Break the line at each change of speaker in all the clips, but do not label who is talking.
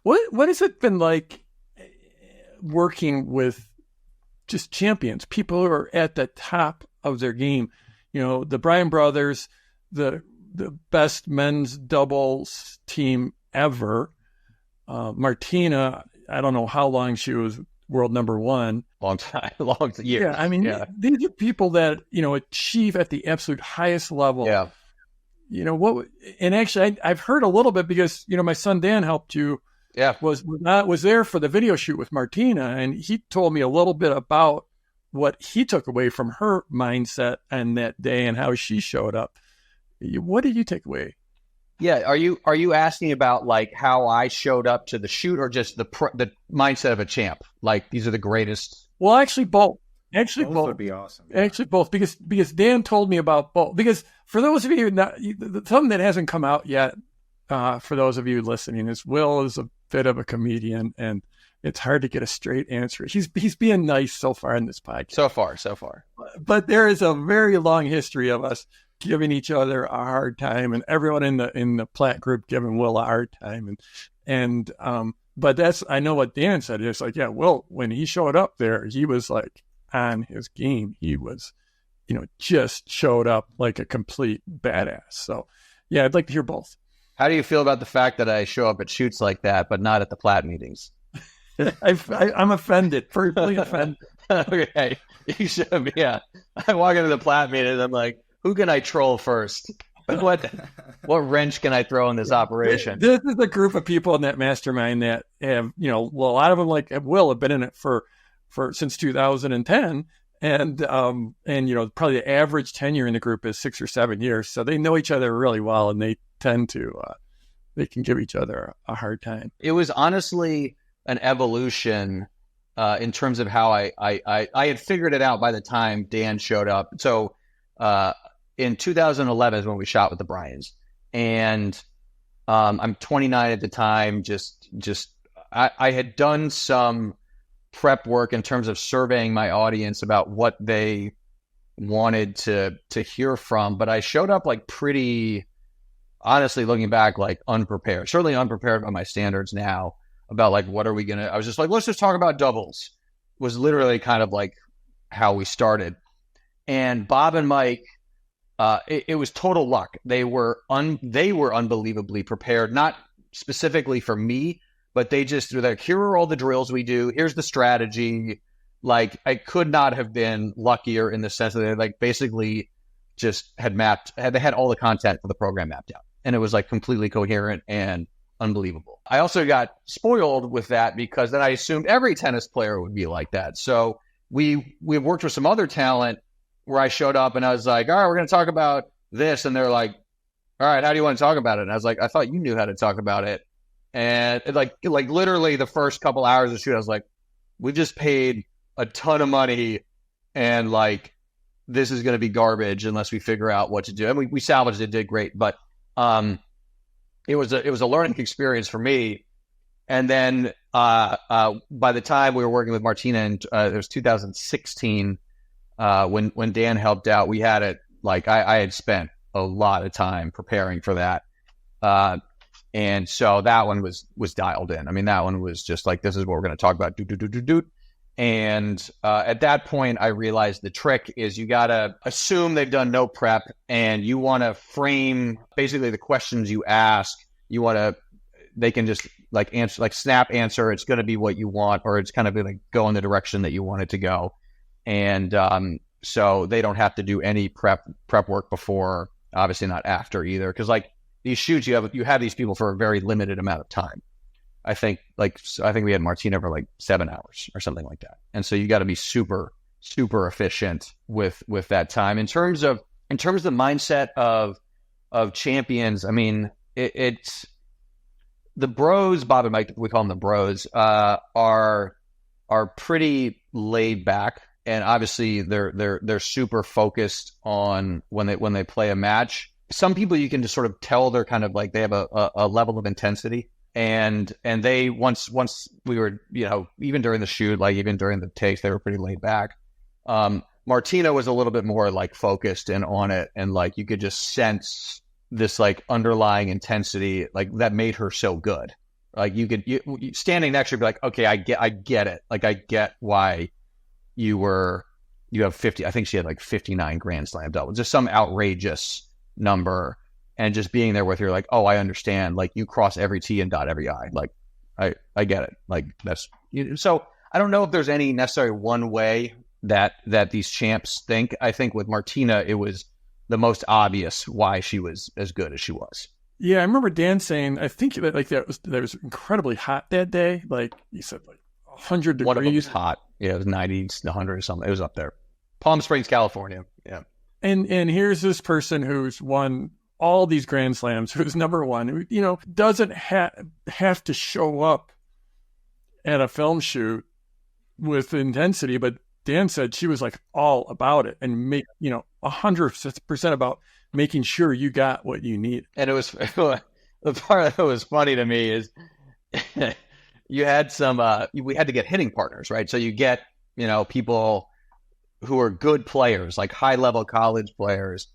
What has it been like working with just champions, people who are at the top of their game? The Bryan brothers, the best men's doubles team ever. Martina, I don't know how long she was world number one.
Long time, long years.
Yeah, these are people that, achieve at the absolute highest level.
Yeah.
And actually I've heard a little bit because, my son Dan helped you.
Yeah.
Was there for the video shoot with Martina, and he told me a little bit about what he took away from her mindset on that day and how she showed up. What did you take away?
Yeah. Are you asking about like how I showed up to the shoot, or just the mindset of a champ? Like, these are the greatest.
Well, actually both. Both
would be awesome.
Yeah. Actually both, because Dan told me about both. Because for those of you something that hasn't come out yet, for those of you listening, is Will is a bit of a comedian, and it's hard to get a straight answer. He's being nice so far in this podcast.
So far.
But there is a very long history of us giving each other a hard time, and everyone in the Platt group giving Will a hard time. But I know what Dan said. It's like, yeah, Will, when he showed up there, he was like on his game. He was, just showed up like a complete badass. So yeah, I'd like to hear both.
How do you feel about the fact that I show up at shoots like that, but not at the Platt meetings?
I'm offended, personally offended.
Okay, you should be. Yeah, I walk into the Platt meeting and I'm like, who can I troll first? What wrench can I throw in this operation?
This is a group of people in that mastermind that have, a lot of them, like Will, have been in it for since 2010. And probably the average tenure in the group is 6 or 7 years. So they know each other really well, and they tend to, they can give each other a hard time.
It was honestly an evolution in terms of how I had figured it out by the time Dan showed up. So in 2011 is when we shot with the Bryans, and I'm 29 at the time. I had done some prep work in terms of surveying my audience about what they wanted to hear from, but I showed up like pretty, honestly, looking back, like unprepared, certainly unprepared by my standards now, about like, what are we going to, I was just like, let's just talk about doubles, was literally kind of like how we started. And Bob and Mike, it was total luck. They were unbelievably prepared, not specifically for me, but they just were like, here are all the drills we do. Here's the strategy. Like, I could not have been luckier in the sense that they like basically just they had all the content for the program mapped out. And it was like completely coherent and unbelievable. I also got spoiled with that because then I assumed every tennis player would be like that. So we worked with some other talent where I showed up and I was like, all right, we're going to talk about this. And they're like, all right, how do you want to talk about it? And I was like, I thought you knew how to talk about it. And like literally the first couple hours of shoot, I was like, we just paid a ton of money and like, this is going to be garbage unless we figure out what to do. And we salvaged it, did great. But it was a learning experience for me. And then by the time we were working with Martina, and it was 2016, when Dan helped out, we had it like I had spent a lot of time preparing for that. And so that one was dialed in. I mean, that one was just like, this is what we're going to talk about. And at that point, I realized the trick is you got to assume they've done no prep, and you want to frame basically the questions you ask. They can just like answer, like snap answer. It's going to be what you want, or it's kind of like go in the direction that you want it to go. And so they don't have to do any prep work before, obviously not after either. Cause like these shoots, you have these people for a very limited amount of time. I think we had Martina for like 7 hours or something like that. And so you got to be super, super efficient with that time. In terms of the mindset of champions, I mean, it's the bros, Bob and Mike, we call them the bros, are pretty laid back. And obviously they're super focused on when they play a match. Some people you can just sort of tell they're kind of like, they have a level of intensity. And they, once we were, even during the shoot, like even during the takes, they were pretty laid back. Martina was a little bit more like focused and on it. And like, you could just sense this like underlying intensity, like that made her so good. Like you standing next to her, be like, okay, I get it. Like I get why you have 50. I think she had like 59 Grand Slam doubles, just some outrageous number. And just being there with her, like, oh, I understand. Like you cross every T and dot every I. Like I get it. Like that's so. I don't know if there's any necessary one way that these champs think. I think with Martina, it was the most obvious why she was as good as she was.
Yeah, I remember Dan saying, I think that like that was incredibly hot that day. Like he said, like 100 degrees.
One of them was hot. Yeah, it was 90, 100 or something. It was up there. Palm Springs, California. Yeah.
And here's this person who's won all these Grand Slams, who's number one, who, you know, doesn't have to show up at a film shoot with intensity, but Dan said she was like all about it and 100% about making sure you got what you need.
And it was the part that was funny to me is you had we had to get hitting partners, right? So you get, people who are good players, like high level college players,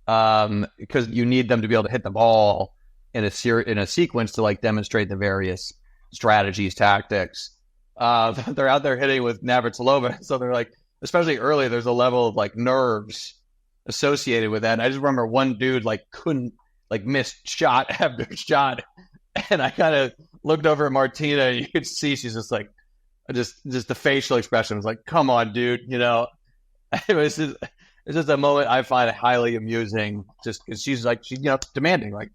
because you need them to be able to hit the ball in a sequence to like demonstrate the various strategies, tactics. They're out there hitting with Navratilova, so they're like, especially early, there's a level of like nerves associated with that. And I just remember one dude like couldn't miss shot after shot, and I kind of looked over at Martina, and you could see she's just like, just the facial expression was like, "Come on, dude," It was just, it's just a moment I find highly amusing, just because she's demanding, like,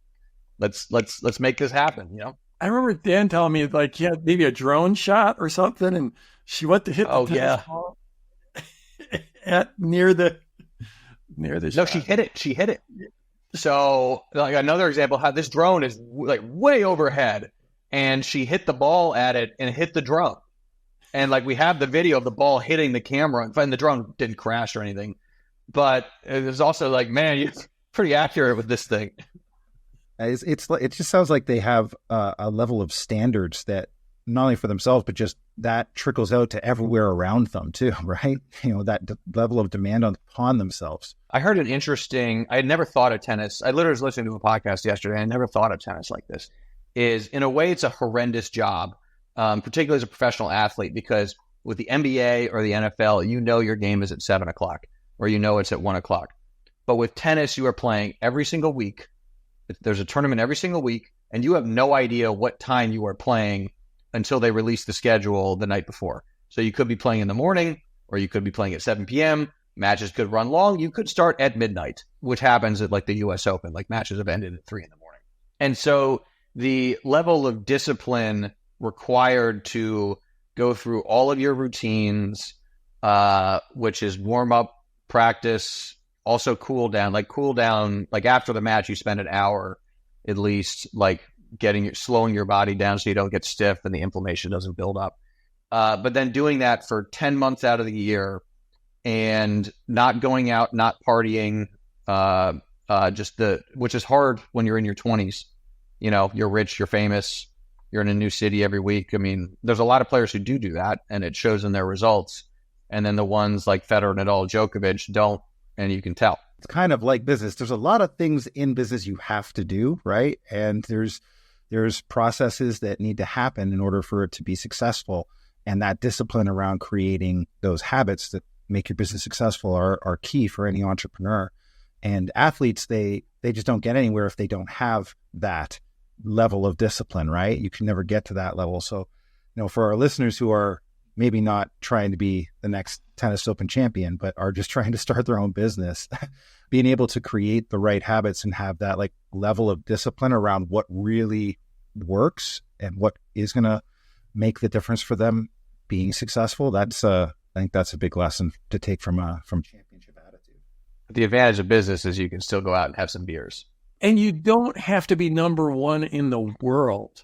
let's make this happen,
I remember Dan telling me like he had maybe a drone shot or something, and she went to hit the tennis ball near the shot.
No, she hit it. So like another example, how this drone is like way overhead, and she hit the ball at it and hit the drone, and like we have the video of the ball hitting the camera, and the drone didn't crash or anything, but it was also like, man, you're pretty accurate with this thing.
It just sounds like they have a level of standards that not only for themselves, but just that trickles out to everywhere around them too, right? That level of demand upon themselves.
I heard an interesting, I had never thought of tennis. I literally was listening to a podcast yesterday. I never thought of tennis like this. Is in a way, it's a horrendous job, particularly as a professional athlete, because with the NBA or the NFL, your game is at 7:00 or it's at 1:00. But with tennis, you are playing every single week. There's a tournament every single week, and you have no idea what time you are playing until they release the schedule the night before. So you could be playing in the morning, or you could be playing at 7 p.m. Matches could run long. You could start at midnight, which happens at like the U.S. Open. Like matches have ended at 3 a.m. And so the level of discipline required to go through all of your routines, which is warm up, practice, also cool down. Like after the match, you spend an hour at least, like slowing your body down so you don't get stiff and the inflammation doesn't build up. But then doing that for 10 months out of the year and not going out, not partying, which is hard when you're in your 20s. You're rich, you're famous, you're in a new city every week. I mean, there's a lot of players who do that, and it shows in their results. And then the ones like Federer, Nadal, Djokovic don't, and you can tell.
It's kind of like business. There's a lot of things in business you have to do, right? And there's processes that need to happen in order for it to be successful. And that discipline around creating those habits that make your business successful are key for any entrepreneur. And athletes, they just don't get anywhere if they don't have that level of discipline, right? You can never get to that level. So, for our listeners who are maybe not trying to be the next tennis open champion, but are just trying to start their own business, being able to create the right habits and have that like level of discipline around what really works and what is going to make the difference for them being successful. I think that's a big lesson to take from championship attitude.
The advantage of business is you can still go out and have some beers.
And you don't have to be number one in the world.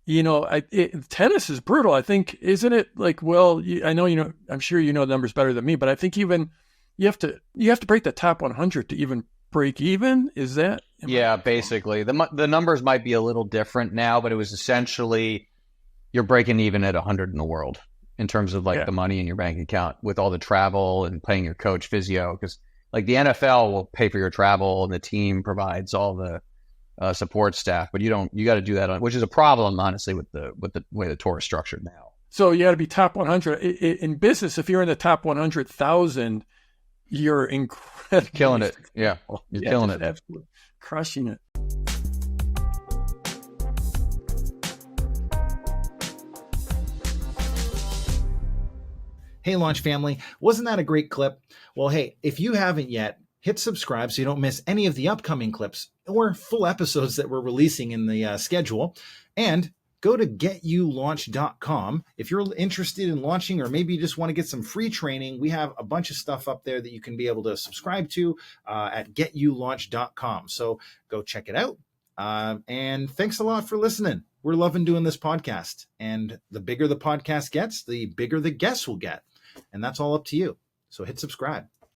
Tennis is brutal. I think, isn't it? Like, well, I know, I'm sure you know the numbers better than me, but I think even you have to break the top 100 to even break even. Is that?
Yeah, basically. The numbers might be a little different now, but it was essentially you're breaking even at 100 in the world in terms of the money in your bank account with all the travel and paying your coach, physio, because like the NFL will pay for your travel and the team provides all the support staff, but you got to do that which is a problem, honestly, with the way the tour is structured now.
So you got to be top 100 in business. If you're in the top 100,000, you're incredible.
Killing it. Yeah. You're killing it.
Absolutely crushing it.
Hey, Launch family, wasn't that a great clip? Well, hey, if you haven't yet, hit subscribe so you don't miss any of the upcoming clips or full episodes that we're releasing in the schedule. And go to getyoulaunch.com. If you're interested in launching, or maybe you just want to get some free training, we have a bunch of stuff up there that you can be able to subscribe to at getyoulaunch.com. So go check it out. And thanks a lot for listening. We're loving doing this podcast. And the bigger the podcast gets, the bigger the guests will get. And that's all up to you. So hit subscribe.